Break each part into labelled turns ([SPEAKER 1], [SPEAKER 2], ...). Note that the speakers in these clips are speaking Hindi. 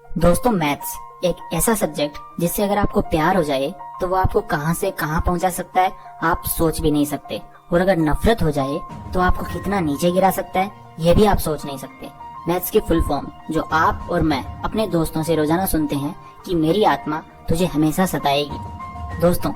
[SPEAKER 1] दोस्तों, मैथ्स एक ऐसा सब्जेक्ट जिससे अगर आपको प्यार हो जाए तो वो आपको कहां से कहां पहुंचा सकता है आप सोच भी नहीं सकते, और अगर नफरत हो जाए तो आपको कितना नीचे गिरा सकता है ये भी आप सोच नहीं सकते। मैथ्स की फुल फॉर्म जो आप और मैं अपने दोस्तों से रोजाना सुनते हैं कि मेरी आत्मा तुझे हमेशा सताएगी। दोस्तों,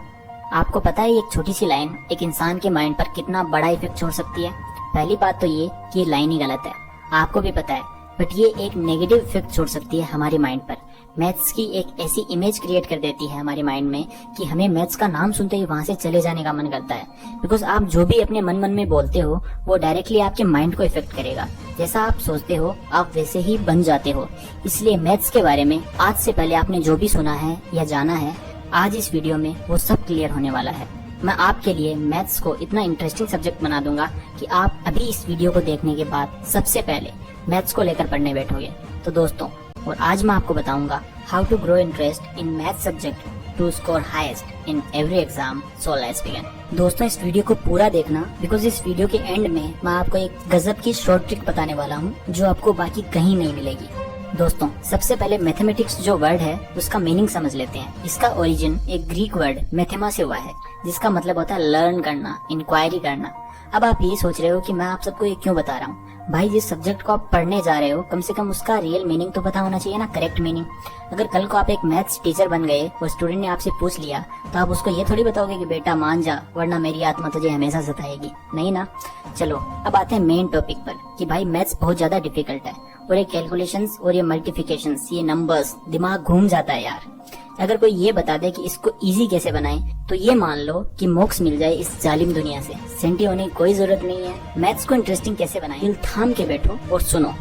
[SPEAKER 1] आपको पता है एक छोटी सी लाइन एक इंसान के माइंड पर कितना बड़ा इफेक्ट छोड़ सकती है। पहली बात तो ये कि ये लाइन ही गलत है, आपको भी पता है, बट ये एक नेगेटिव इफेक्ट छोड़ सकती है हमारे माइंड पर। मैथ्स की एक ऐसी इमेज क्रिएट कर देती है हमारे माइंड में कि हमें मैथ्स का नाम सुनते ही वहां से चले जाने का मन करता है। बिकॉज आप जो भी अपने मन में बोलते हो वो डायरेक्टली आपके माइंड को इफेक्ट करेगा। जैसा आप सोचते हो आप वैसे ही बन जाते हो। इसलिए मैथ्स के बारे में आज से पहले आपने जो भी सुना है या जाना है, आज इस वीडियो में वो सब क्लियर होने वाला है। मैं आपके लिए मैथ्स को इतना इंटरेस्टिंग सब्जेक्ट बना दूंगा कि आप अभी इस वीडियो को देखने के बाद सबसे पहले मैथ्स को लेकर पढ़ने बैठोगे। तो दोस्तों, और आज मैं आपको बताऊंगा how to grow interest in math subject to score highest in every exam, so let's begin. दोस्तों, इस वीडियो को पूरा देखना, बिकॉज इस वीडियो के एंड में मैं आपको एक गजब की शॉर्ट ट्रिक बताने वाला हूँ जो आपको बाकी कहीं नहीं मिलेगी। दोस्तों, सबसे पहले मैथमेटिक्स जो वर्ड है उसका मीनिंग समझ लेते हैं। इसका ओरिजिन एक ग्रीक वर्ड मैथेमा से हुआ है, जिसका मतलब होता है लर्न करना, इंक्वायरी करना। अब आप ये सोच रहे हो कि मैं आप सबको ये क्यों बता रहा हूँ। भाई, जिस सब्जेक्ट को आप पढ़ने जा रहे हो कम से कम उसका रियल मीनिंग तो पता होना चाहिए ना, करेक्ट मीनिंग। अगर कल को आप एक मैथ्स टीचर बन गए और स्टूडेंट ने आपसे पूछ लिया तो आप उसको ये थोड़ी बताओगे कि बेटा मान जा वरना मेरी आत्मा तुझे हमेशा सताएगी, नहीं ना। चलो अब आते हैं मेन टॉपिक पर कि भाई मैथ्स बहुत ज्यादा डिफिकल्ट है और ये कैलकुलेशंस और ये मल्टीप्लिकेशंस, ये नंबर्स, दिमाग घूम जाता है यार। अगर कोई ये बता दे कि इसको इजी कैसे बनाएं तो ये मान लो कि मोक्ष मिल जाए इस जालिम दुनिया से। सेंटी होने की कोई जरूरत नहीं है। मैथ्स को इंटरेस्टिंग कैसे बनाएं, दिल थाम के बैठो और सुनो।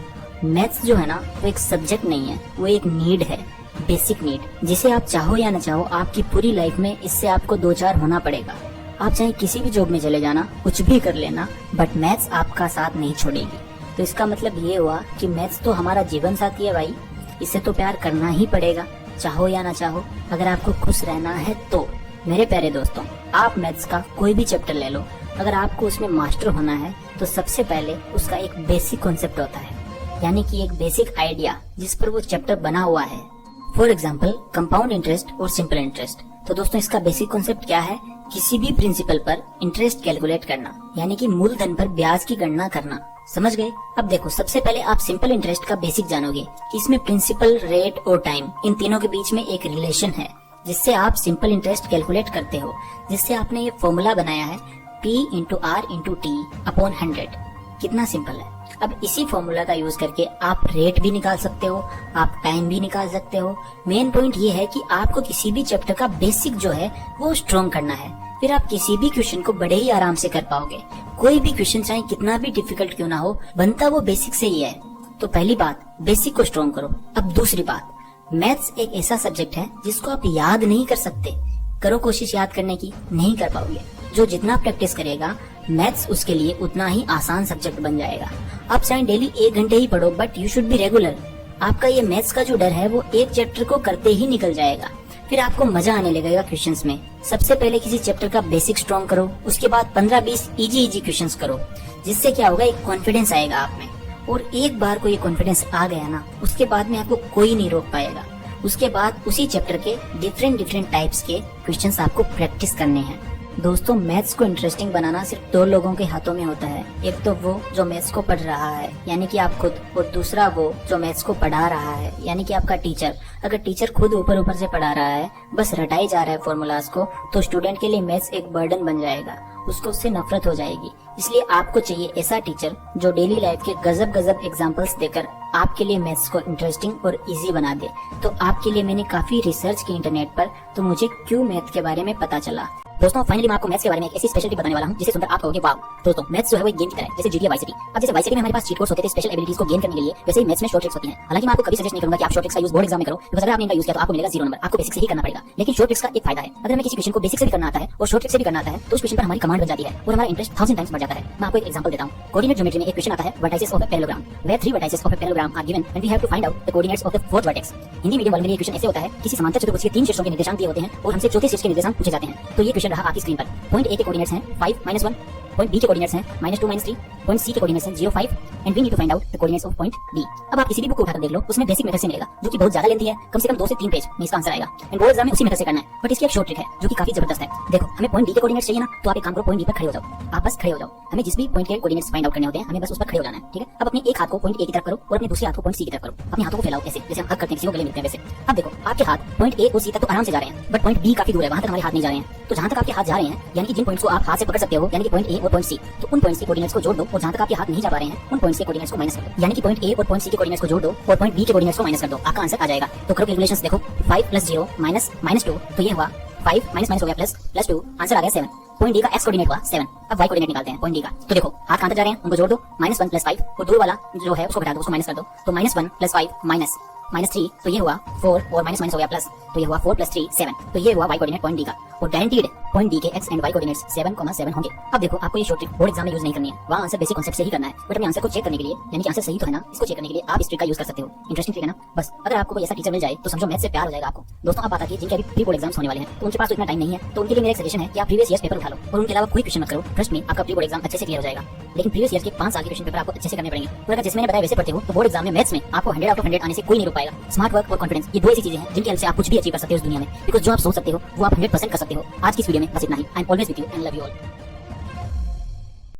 [SPEAKER 1] मैथ्स जो है ना वो एक सब्जेक्ट नहीं है, वो एक नीड है, बेसिक नीड, जिसे आप चाहो या न चाहो आपकी पूरी लाइफ में इससे आपको दो चार होना पड़ेगा। आप चाहे किसी भी जॉब में चले जाना, कुछ भी कर लेना, बट मैथ्स आपका साथ नहीं छोड़ेगी। तो इसका मतलब ये हुआ कि मैथ्स तो हमारा जीवन साथी है भाई, इससे तो प्यार करना ही पड़ेगा, चाहो या ना चाहो। अगर आपको खुश रहना है तो मेरे प्यारे दोस्तों, आप मैथ्स का कोई भी चैप्टर ले लो, अगर आपको उसमें मास्टर होना है तो सबसे पहले उसका एक बेसिक कॉन्सेप्ट होता है, यानी कि एक बेसिक आइडिया जिस पर वो चैप्टर बना हुआ है। फॉर एग्जाम्पल, कंपाउंड इंटरेस्ट और सिंपल इंटरेस्ट। तो दोस्तों, इसका बेसिक कॉन्सेप्ट क्या है? किसी भी प्रिंसिपल पर इंटरेस्ट कैलकुलेट करना, यानी कि मूलधन पर ब्याज की गणना करना। समझ गए? अब देखो, सबसे पहले आप सिंपल इंटरेस्ट का बेसिक जानोगे कि इसमें प्रिंसिपल, रेट और टाइम, इन तीनों के बीच में एक रिलेशन है जिससे आप सिंपल इंटरेस्ट कैलकुलेट करते हो, जिससे आपने ये फॉर्मूला बनाया है P into R into T upon 100। कितना सिंपल है। अब इसी फॉर्मूला का यूज करके आप रेट भी निकाल सकते हो, आप टाइम भी निकाल सकते हो। मेन पॉइंट ये है कि आपको किसी भी चैप्टर का बेसिक जो है वो स्ट्रॉन्ग करना है, फिर आप किसी भी क्वेश्चन को बड़े ही आराम से कर पाओगे। कोई भी क्वेश्चन चाहे कितना भी डिफिकल्ट क्यों ना हो, बनता वो बेसिक से ही है। तो पहली बात, बेसिक को स्ट्रॉन्ग करो। अब दूसरी बात, मैथ्स एक ऐसा सब्जेक्ट है जिसको आप याद नहीं कर सकते। करो कोशिश याद करने की, नहीं कर पाओगे। जो जितना प्रैक्टिस करेगा मैथ्स उसके लिए उतना ही आसान सब्जेक्ट बन जाएगा। आप चाहे डेली 1 घंटे ही पढ़ो, but you should be regular. आपका ये मैथ्स का जो डर है वो एक चैप्टर को करते ही निकल जाएगा, फिर आपको मजा आने लगेगा क्वेश्चंस में। सबसे पहले किसी चैप्टर का बेसिक स्ट्रॉन्ग करो, उसके बाद 15-20 इजी क्वेश्चंस करो, जिससे क्या होगा, एक कॉन्फिडेंस आएगा आप में। और एक बार को ये कॉन्फिडेंस आ गया ना, उसके बाद में आपको कोई नहीं रोक पाएगा। उसके बाद उसी चैप्टर के डिफरेंट टाइप्स के क्वेश्चंस आपको प्रैक्टिस करने हैं। दोस्तों, मैथ्स को इंटरेस्टिंग बनाना सिर्फ 2 लोगों के हाथों में होता है। एक तो वो जो मैथ्स को पढ़ रहा है, यानी कि आप खुद, और दूसरा वो जो मैथ्स को पढ़ा रहा है, यानी कि आपका टीचर। अगर टीचर खुद ऊपर से पढ़ा रहा है, बस रटाई जा रहा है फॉर्मूलाज को, तो स्टूडेंट के लिए मैथ्स एक बर्डन बन जाएगा, उसको उससे नफरत हो जाएगी। इसलिए आपको चाहिए ऐसा टीचर जो डेली लाइफ के गजब एग्जांपल्स देकर आपके लिए मैथ्स को इंटरेस्टिंग और इजी बना दे। तो आपके लिए मैंने काफी रिसर्च की इंटरनेट पर, तो मुझे क्यों मैथ के बारे में पता चला। दोस्तों, फाइनली मैं आपको मैथ्स के बारे में एक ऐसी स्पेशलिटी बताने वाला हूं जिसे सुनकर आप कहोगे वाव। दोस्तों, मैथ्स जो है वो एक गेम की तरह है, जैसे GTA वाई सिटी। अब जैसे वाई सिटी में हमारे पास चीट कोड्स होते थे स्पेशल एबिलिटीज को गेन करने के लिए, वैसे ही मैथ्स में शॉर्ट ट्रिक्स होती हैं। हालांकि मैं आपको कभी सजेस्ट नहीं करूंगा कि आप शॉर्ट ट्रिक्स का यूज बोर्ड एग्जाम में करो, बिकॉज़ अगर आपने इनका यूज किया तो आपको मिलेगा 0 नंबर। आपको बेसिक से ही करना पड़ेगा। लेकिन शॉर्ट ट्रिक्स का एक फायदा है, अगर हमें किसी क्वेश्चन को बेसिक से भी करना आता है और शॉर्ट ट्रिक से भी करना आता है तो उस क्वेश्चन पर हमारी कमांड बन जाती है और हमारा इंटरेस्ट 1000 टाइम्स बढ़ जाता है। मैं आपको एक एग्जांपल देता हूं। कोऑर्डिनेट ज्योमेट्री में एक क्वेश्चन आता है, vertices of a parallelogram, where 3 vertices of a parallelogram are given and we have to find out the coordinates of the 4th vertex. Hindi medium वाले में ये क्वेश्चन ऐसे होता है, किसी समांतर चतुर्भुज के 3 शीर्षों के निर्देशांक दिए होते हैं और हमसे चौथे शीर्ष के निर्देशांक पूछे जाते हैं। तो ये क्वेश्चन रहा आपकी स्क्रीन पर। पॉइंट A के कोऑर्डिनेट्स हैं 5 - 1, पॉइंट B के कोऑर्डिनेट्स हैं -2 - 3, पॉइंट C के कोऑर्डिनेट्स हैं 0 5 and we need to find out the coordinates of point B. अब आप किसी भी बुक को उठाकर देख लो, उसमें बेसिक मेथड से मिलेगा, जो कि बहुत ज्यादा लेंथी है, कम से कम 2 से 3 पेज में इसका आंसर आएगा। एंड बोर्ड एग्जाम में उसी मेथड से करना है, बट इसकी एक शॉर्ट ट्रिक है जो कि काफी जबरदस्त है। देखो, हमें पॉइंट डी के कोऑर्डिनेट्स चाहिए ना, तो आप एक काम करो, पॉइंट डी पर खड़े हो जाओ, आप बस खड़े हो जाओ। हमें जिस भी पॉइंट के कोऑर्डिनेट्स फाइंड आउट करने होते हैं, हमें बस उस पर खड़े हो जाना है, ठीक है। अब अपने एक हाथ को पॉइंट ए की तरफ करो और अपने दूसरे हाथ को पॉइंट सी की तरफ करो। अपने हाथों को फैलाओ ऐसे, जैसे हम हग करते हैं, किसी को गले मिलते हैं वैसे। अब देखो, आपके हाथ पॉइंट ए और सी तक तो आराम से जा रहे हैं, बट पॉइंट बी काफी दूर है, वहां तक हमारे हाथ नहीं जा रहे हैं। तो जहां तक आपके हाथ जा रहे हैं, यानी कि जिन पॉइंट्स को आप हाथ से पकड़ सकते हो, यानी कि पॉइंट ए और पॉइंट सी, तो उन पॉइंट्स के कोऑर्डिनेट्स को जोड़ दो, और जहां तक आपके हाथ नहीं जा पा रहे हैं, उन पॉइंट्स के कोऑर्डिनेट्स को माइनस कर दो, यानी कि पॉइंट ए और पॉइंट सी के कोऑर्डिनेट्स को जोड़ दो और पॉइंट बी के कोऑर्डिनेट्स को माइनस कर दो, आपका आंसर आ जाएगा। तो करो कैलकुलेशंस, देखो 5 + 0 - -2, तो ये हुआ 5 - हो गया प्लस 2, आंसर आ गया 7। पॉइंट डी का एक्स कोऑर्डिनेट हुआ 7। अब वाई कोऑर्डिनेट निकालते हैं पॉइंट डी का। तो देखो, हाथ कहां तक जा रहे हैं, उनको जोड़ दो, -1 + 5, और दूर वाला जो है उसको घटा दो, उसको माइनस कर दो। तो -1 + 5 -3, तो ये हुआ 4, और माइनस हो गया प्लस, तो ये हुआ 4 + 3 7। तो ये हुआ वाई कोऑर्डिनेट पॉइंट डी का, और गारंटीड पॉइंट डी के एक्स एंड वाई कोऑर्डिनेट्स 7,7 होंगे। अब देखो, आपको ये शॉर्ट ट्रिक बोर्ड एग्जाम में यूज नहीं करनी है, वहां आंसर बेसिक कांसेप्ट से ही करना है, बट अपने आंसर को चेक करने के लिए, यानी कि आंसर सही तो है ना, इसको चेक करने के लिए आप इस ट्रिक का यूज कर सकते हो। इंटरेस्टिंग ट्रिक है ना। बस अगर आपको कोई ऐसा टीचर मिल जाए तो समझो मैथ से प्यार हो जाएगा आपको। दोस्तों, आप बात आती है जिनके अभी प्री बोर्ड एग्जाम्स होने वाले हैं, तो उनके पास तो इतना टाइम नहीं है, तो उनके लिए मेरा एक सजेशन है कि आप प्रीवियस ईयर्स पेपर उठा लो और उनके अलावा कोई क्वेश्चन मत करो। ट्रस्ट में, आपका प्री बोर्ड एग्जाम अच्छे से क्लियर हो जाएगा। लेकिन प्रीवियस ईयर्स के 5 साल के क्वेश्चन पेपर आपको अच्छे से करने पड़ेंगे, और अगर जैसे मैंने बताया वैसे पढ़ते हो, तो बोर्ड एग्जाम में मैथ्स में आपको 100 आउट ऑफ 100 आने से कोई नहीं रोक पाएगा। स्मार्ट वर्क और कॉन्फिडेंस, ये 2 ऐसी चीजें हैं जिनकी हेल्प से आप कुछ भी अचीव कर सकते हो इस दुनिया में, बिकॉज़ जो आप सोच सकते हो वो आप 100% कर सकते हो। आज की इस वीडियो में बस इतना ही। I am always with you and love you all.